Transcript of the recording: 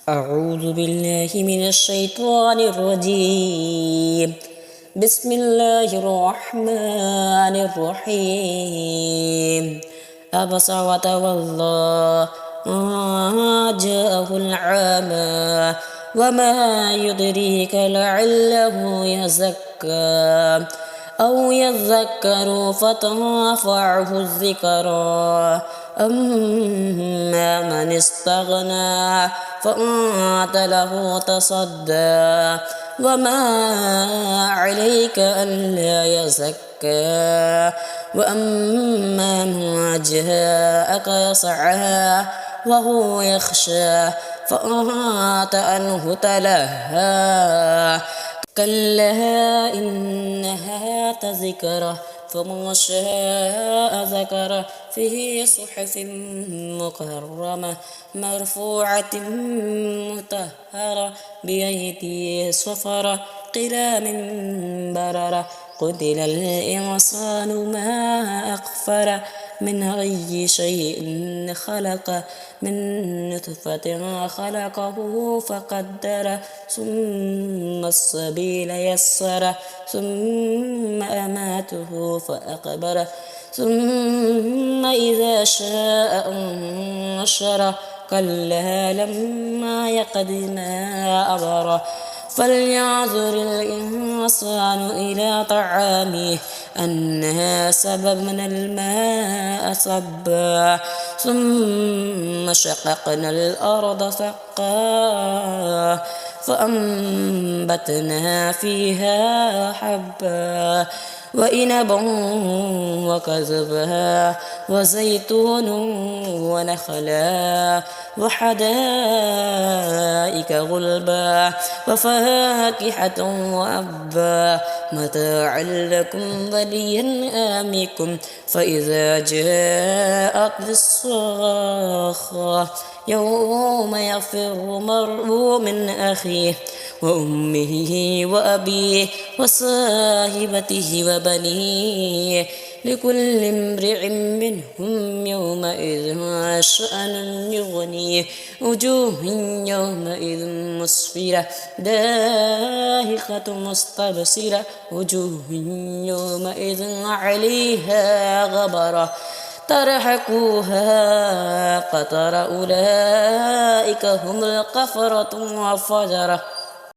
أعوذ بالله من الشيطان الرجيم. بسم الله الرحمن الرحيم. عبس وتولى أن جاءه الأعمى وما يدريك لعله يزكى أو يذكر فتنفعه الذكرى أما من استغنى فأنت له تصدى وما عليك ألا يزكى وأما من جاءك يسعى وهو يخشى فأنت عنه تلهى كلا إنها تذكرة فمن شاء ذكره في صحف مكرمة مرفوعة مطهرة بأيدي سفرة قلام بررة قتل الإنسان ما أكفره من أي شيء خلقه من نطفة خلقه فقدره ثم السبيل يسره ثم أماته فأقبره ثم إذا شاء أنشره كلا لما يقض ما أمره فلينظر الإنسان إلى طعامه أنا سببنا الماء صبا ثم شققنا الأرض شقا فأنبتنا فيها حبا وعنبا وكذبا وزيتون ونخلا وحدائق غلبا وفاكهة وأبا متاعا لكم ولأنعامكم فإذا جاءت الصاخة يوم يفر المرء من أخيه وأمه وأبيه وصاحبته وبنيه لكل امرئ منهم يومئذ شأن يغنيه وجوه يومئذ مسفرة ضاحكة مستبصرة وجوه يومئذ عليها غبرة ترهقها قتر أولئك هم الكفرة الفجرة